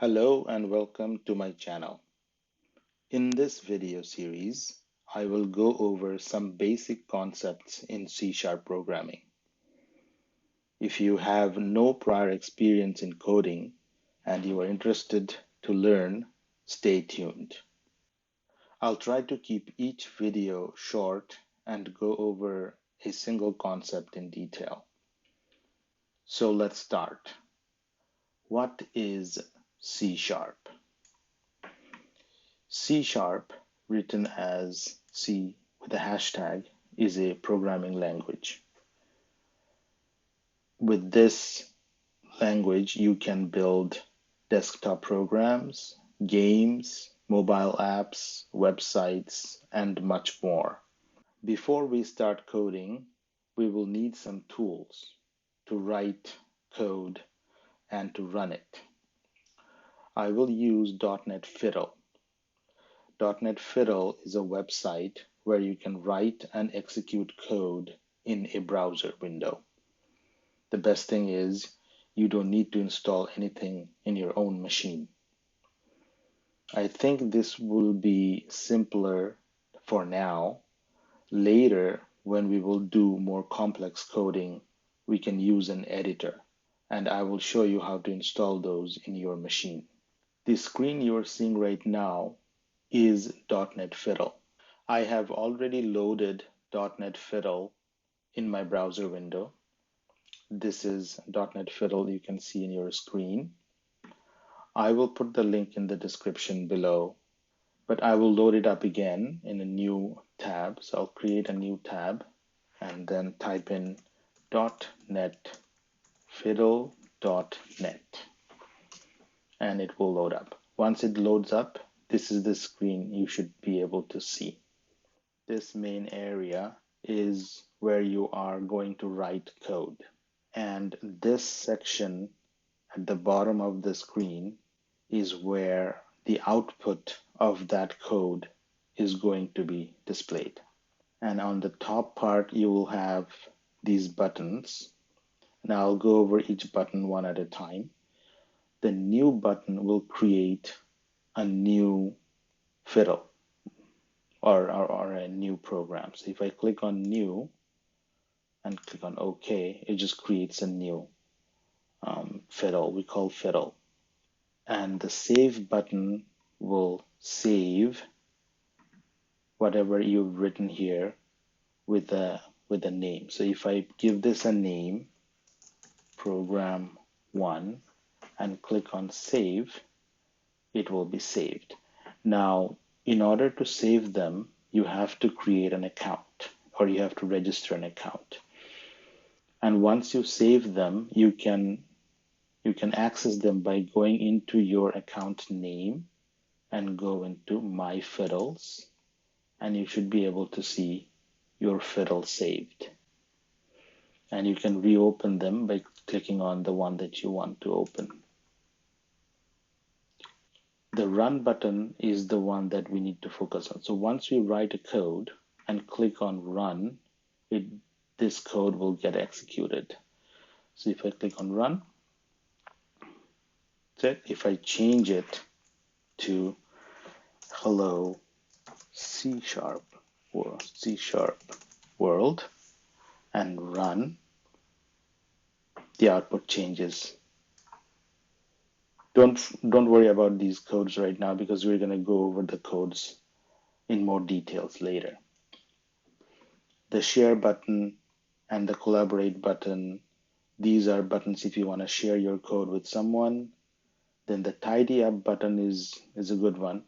Hello and welcome to my channel. In this video series, I will go over some basic concepts in C# programming. If you have no prior experience in coding and you are interested to learn, stay tuned. I'll try to keep each video short and go over a single concept in detail. So let's start. What is C#? C#, written as C with a hashtag, is a programming language. With this language, you can build desktop programs, games, mobile apps, websites, and much more. Before we start coding, we will need some tools to write code and to run it. I will use DotnetFiddle. DotnetFiddle is a website where you can write and execute code in a browser window. The best thing is you don't need to install anything in your own machine. I think this will be simpler for now. Later, when we will do more complex coding, we can use an editor, and I will show you how to install those in your machine. The screen you are seeing right now is DotnetFiddle. I have already loaded DotnetFiddle in my browser window. This is DotnetFiddle you can see in your screen. I will put the link in the description below, but I will load it up again in a new tab. So I'll create a new tab and then type in DotnetFiddle.net and it will load up. Once it loads up, this is the screen you should be able to see. This main area is where you are going to write code. And this section at the bottom of the screen is where the output of that code is going to be displayed. And on the top part, you will have these buttons. Now I'll go over each button one at a time. The new button will create a new fiddle or a new program. So if I click on new and click on OK, it just creates a new fiddle. We call fiddle. And the save button will save whatever you've written here with a name. So if I give this a name, program1, and click on save, it will be saved. Now, in order to save them, you have to create an account or you have to register an account. And once you save them, you can access them by going into your account name and go into My Fiddles, and you should be able to see your fiddle saved. And you can reopen them by clicking on the one that you want to open. The run button is the one that we need to focus on. So once we write a code and click on run, this code will get executed. So if I click on run, if I change it to hello C# or C# world and run, the output changes. Don't worry about these codes right now because we're going to go over the codes in more details later. The share button and the collaborate button, these are buttons if you want to share your code with someone. Then the tidy up button is a good one.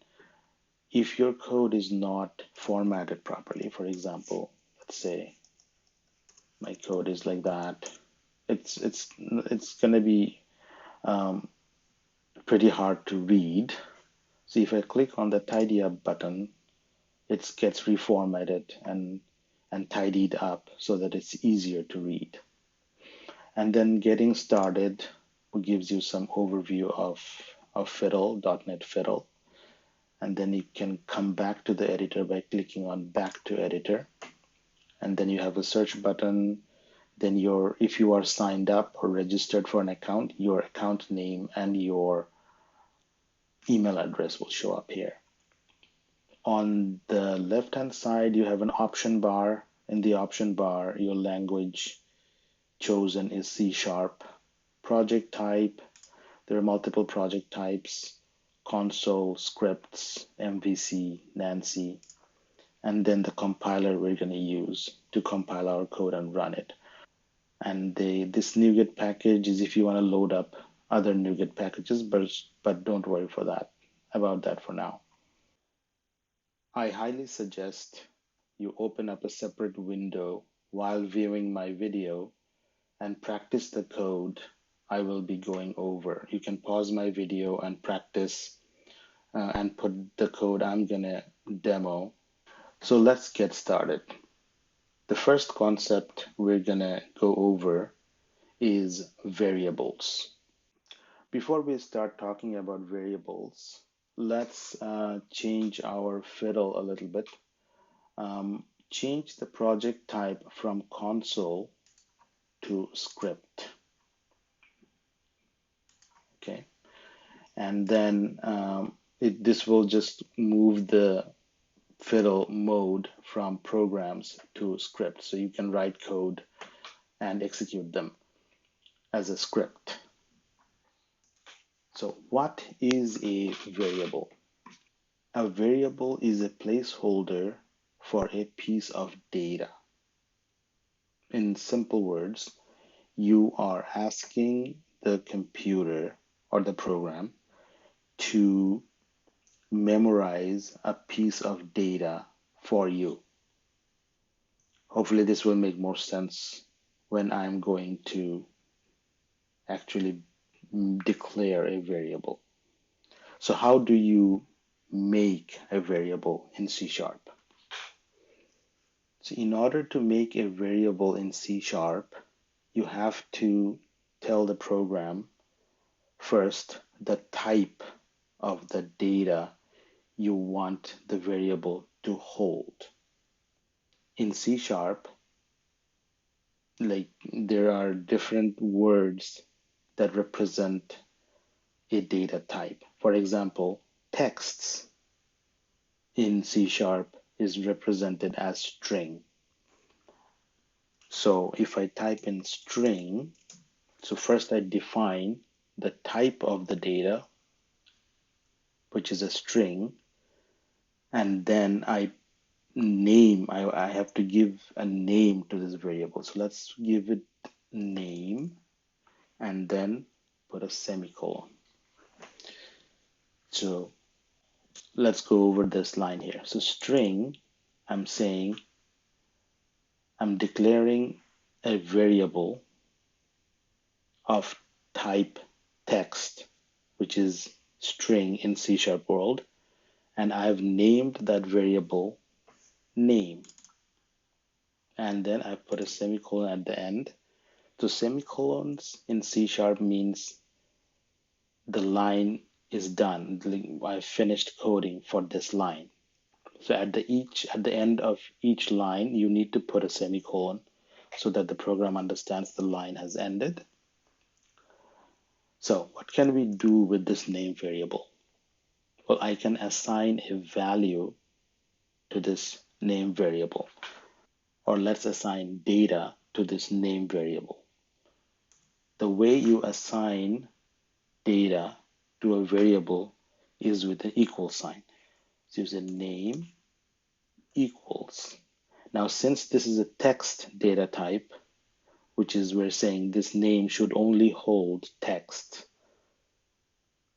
If your code is not formatted properly, for example, let's say my code is like that, it's going to be pretty hard to read. So if I click on the tidy up button, it gets reformatted and tidied up so that it's easier to read. And then getting started gives you some overview of Fiddle, .NET-Fiddle. And then you can come back to the editor by clicking on back to editor. And then you have a search button. Then if you are signed up or registered for an account, your account name and your email address will show up here. On the left-hand side, you have an option bar. In the option bar, your language chosen is C#. Project type, there are multiple project types: console, scripts, MVC, Nancy, and then the compiler we're going to use to compile our code and run it. And this NuGet package is if you want to load up other NuGet packages, but don't worry about that for now. I highly suggest you open up a separate window while viewing my video and practice the code I will be going over. You can pause my video and practice and put the code I'm gonna demo. So let's get started. The first concept we're gonna go over is variables. Before we start talking about variables, let's change our fiddle a little bit. Change the project type from console to script. Okay, and then this will just move the fiddle mode from programs to script, so you can write code and execute them as a script. So what is a variable? A variable is a placeholder for a piece of data. In simple words, you are asking the computer or the program to memorize a piece of data for you. Hopefully this will make more sense when I'm going to actually declare a variable. So how do you make a variable in C#? So in order to make a variable in C#, you have to tell the program first the type of the data you want the variable to hold. In C#, like there are different words that represent a data type. For example, texts in C# is represented as string. So if I type in string, so first I define the type of the data, which is a string, and then I have to give a name to this variable. So let's give it name and then put a semicolon. So let's go over this line here. So string, I'm saying I'm declaring a variable of type text, which is string in C# world, and I've named that variable name. And then I put a semicolon at the end. So semicolons in C# means the line is done. I finished coding for this line. So at the end of each line, you need to put a semicolon so that the program understands the line has ended. So what can we do with this name variable? Well, I can assign a value to this name variable, or let's assign data to this name variable. The way you assign data to a variable is with an equal sign. So you say name equals. Now, since this is a text data type, which is we're saying this name should only hold text.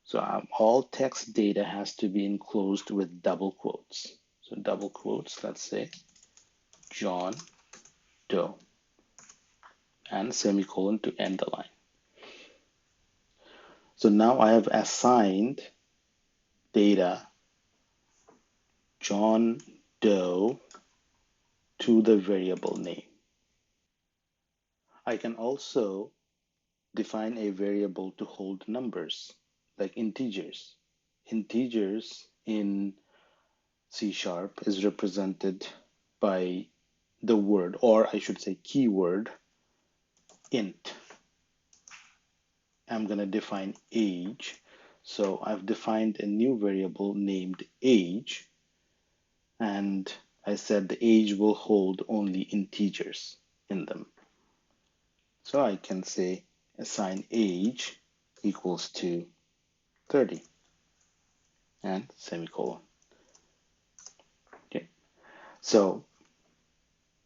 So all text data has to be enclosed with double quotes. So double quotes, let's say John Doe, and semicolon to end the line. So now I have assigned data John Doe to the variable name. I can also define a variable to hold numbers, like integers. Integers in C# is represented by the word, or I should say keyword, int. I'm going to define age. So I've defined a new variable named age, and I said the age will hold only integers in them. So I can say assign age equals to 30 and semicolon. Okay. So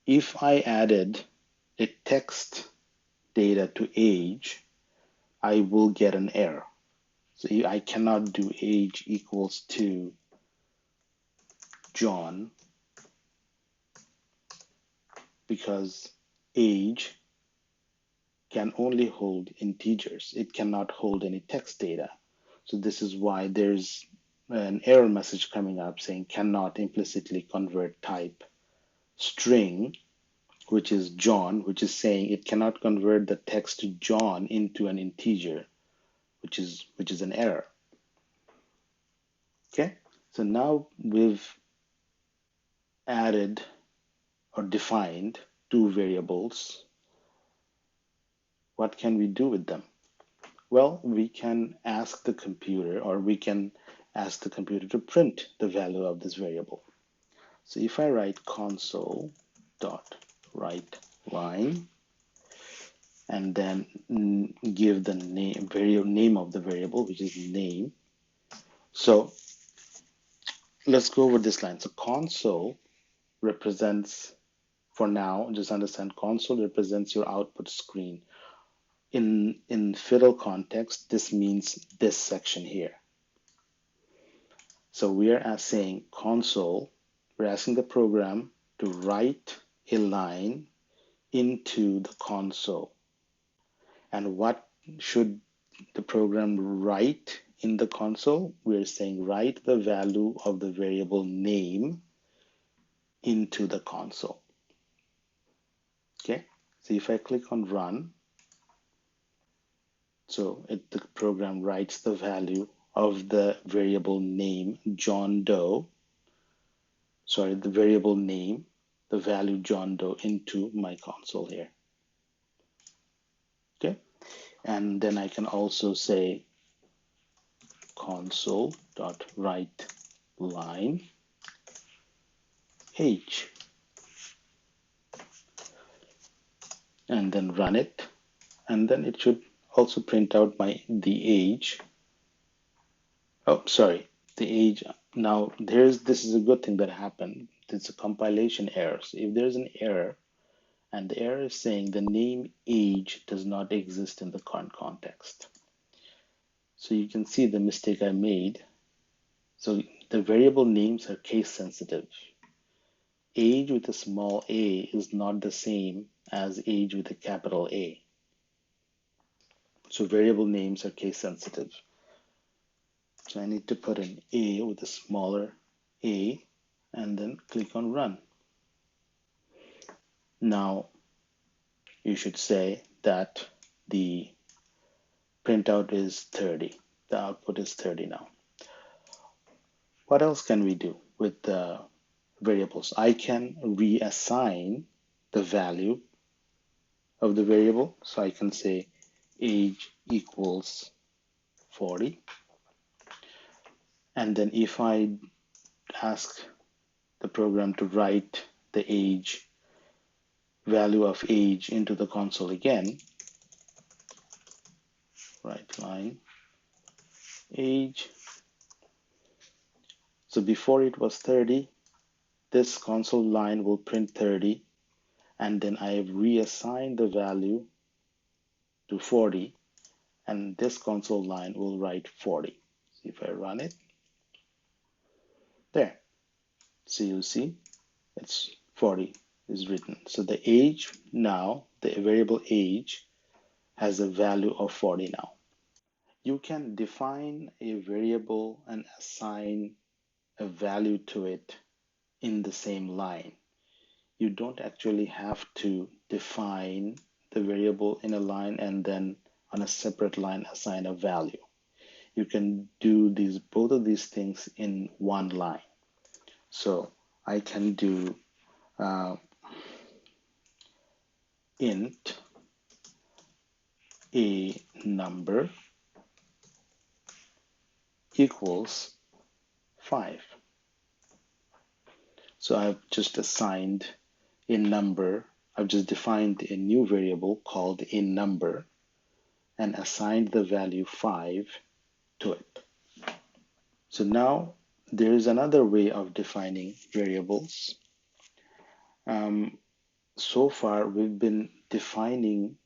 if I added a text data to age, I will get an error. So I cannot do age equals to John because age can only hold integers. It cannot hold any text data. So this is why there's an error message coming up saying cannot implicitly convert type string, which is John, which is saying it cannot convert the text John into an integer, which is an error. Okay, so now we've added or defined two variables. What can we do with them? Well, we can ask the computer, or we can ask the computer to print the value of this variable. So if I write console dot write line and then give the name of the variable, which is name. So let's go over this line. So console represents, for now, just understand console represents your output screen. In fiddle context, this means this section here. So we are saying console, we're asking the program to write a line into the console. And what should the program write in the console? We're saying write the value of the variable name into the console. Okay, so if I click on run, so the program writes the value of the variable name John Doe, sorry, the variable name, the value John Doe into my console here. Okay, and then I can also say console.write line age and then run it, and then it should also print out the age. Oh, sorry, the age. Now this is a good thing that happened. It's a compilation error. So if there's an error and the error is saying the name age does not exist in the current context. So you can see the mistake I made. So the variable names are case sensitive. Age with a small a is not the same as age with a capital A. So variable names are case sensitive. So I need to put an A with a smaller a and then click on run. Now you should say that the printout is 30. The output is 30 now. What else can we do with the variables? I can reassign the value of the variable. So I can say age equals 40. And then if I ask the program to write the age, value of age into the console again, write line age. So before it was 30, this console line will print 30, and then I have reassigned the value to 40, and this console line will write 40. So if I run it, there. So you see, it's 40 is written. So the age now, the variable age, has a value of 40 now. You can define a variable and assign a value to it in the same line. You don't actually have to define the variable in a line and then on a separate line assign a value. You can do both of these things in one line. So I can do int a number equals 5. So I've just assigned a number. I've just defined a new variable called a number and assigned the value 5 to it. So now there is another way of defining variables. So far we've been defining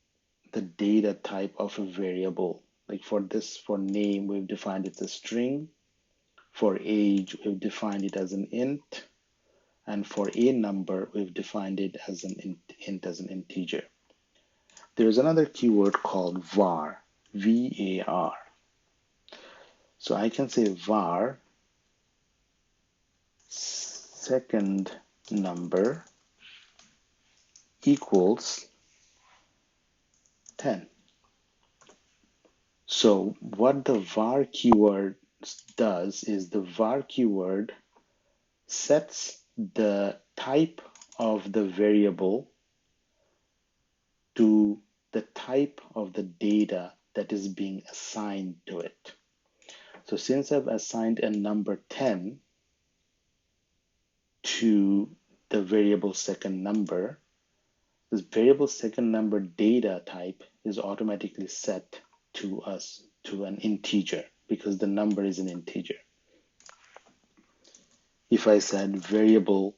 the data type of a variable. Like for name, we've defined it as a string. For age, we've defined it as an int. And for a number, we've defined it as an int, as an integer. There's another keyword called var, V-A-R. So I can say var second number equals 10. So what the var keyword does is the var keyword sets the type of the variable to the type of the data that is being assigned to it. So since I've assigned a number 10 to the variable second number, this variable second number data type is automatically set to an integer because the number is an integer. If I said variable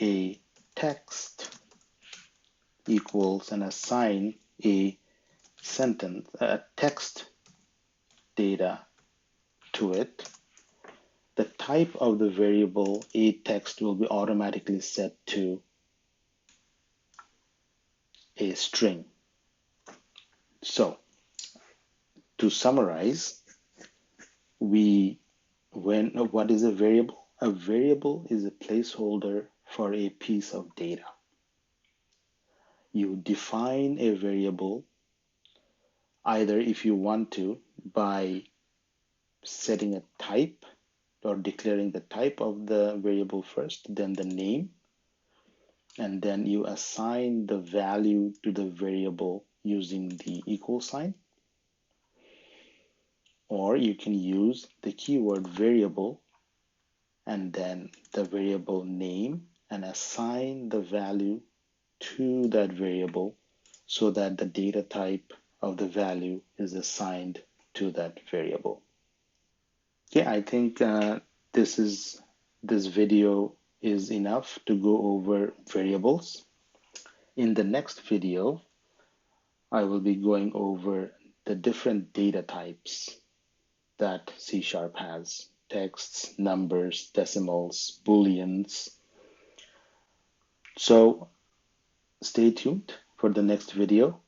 a text equals and assign a text data to it, the type of the variable a text will be automatically set to a string. So to summarize, what is a variable? A variable is a placeholder for a piece of data. You define a variable either, if you want to, by setting a type or declaring the type of the variable first, then the name, and then you assign the value to the variable using the equal sign. Or you can use the keyword variable and then the variable name and assign the value to that variable so that the data type of the value is assigned to that variable. Okay, I think this video is enough to go over variables. In the next video, I will be going over the different data types that C# has: texts, numbers, decimals, booleans. So stay tuned for the next video.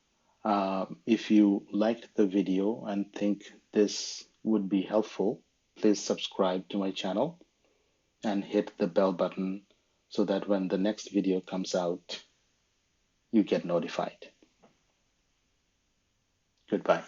If you liked the video and think this would be helpful, please subscribe to my channel and hit the bell button so that when the next video comes out, you get notified. Goodbye.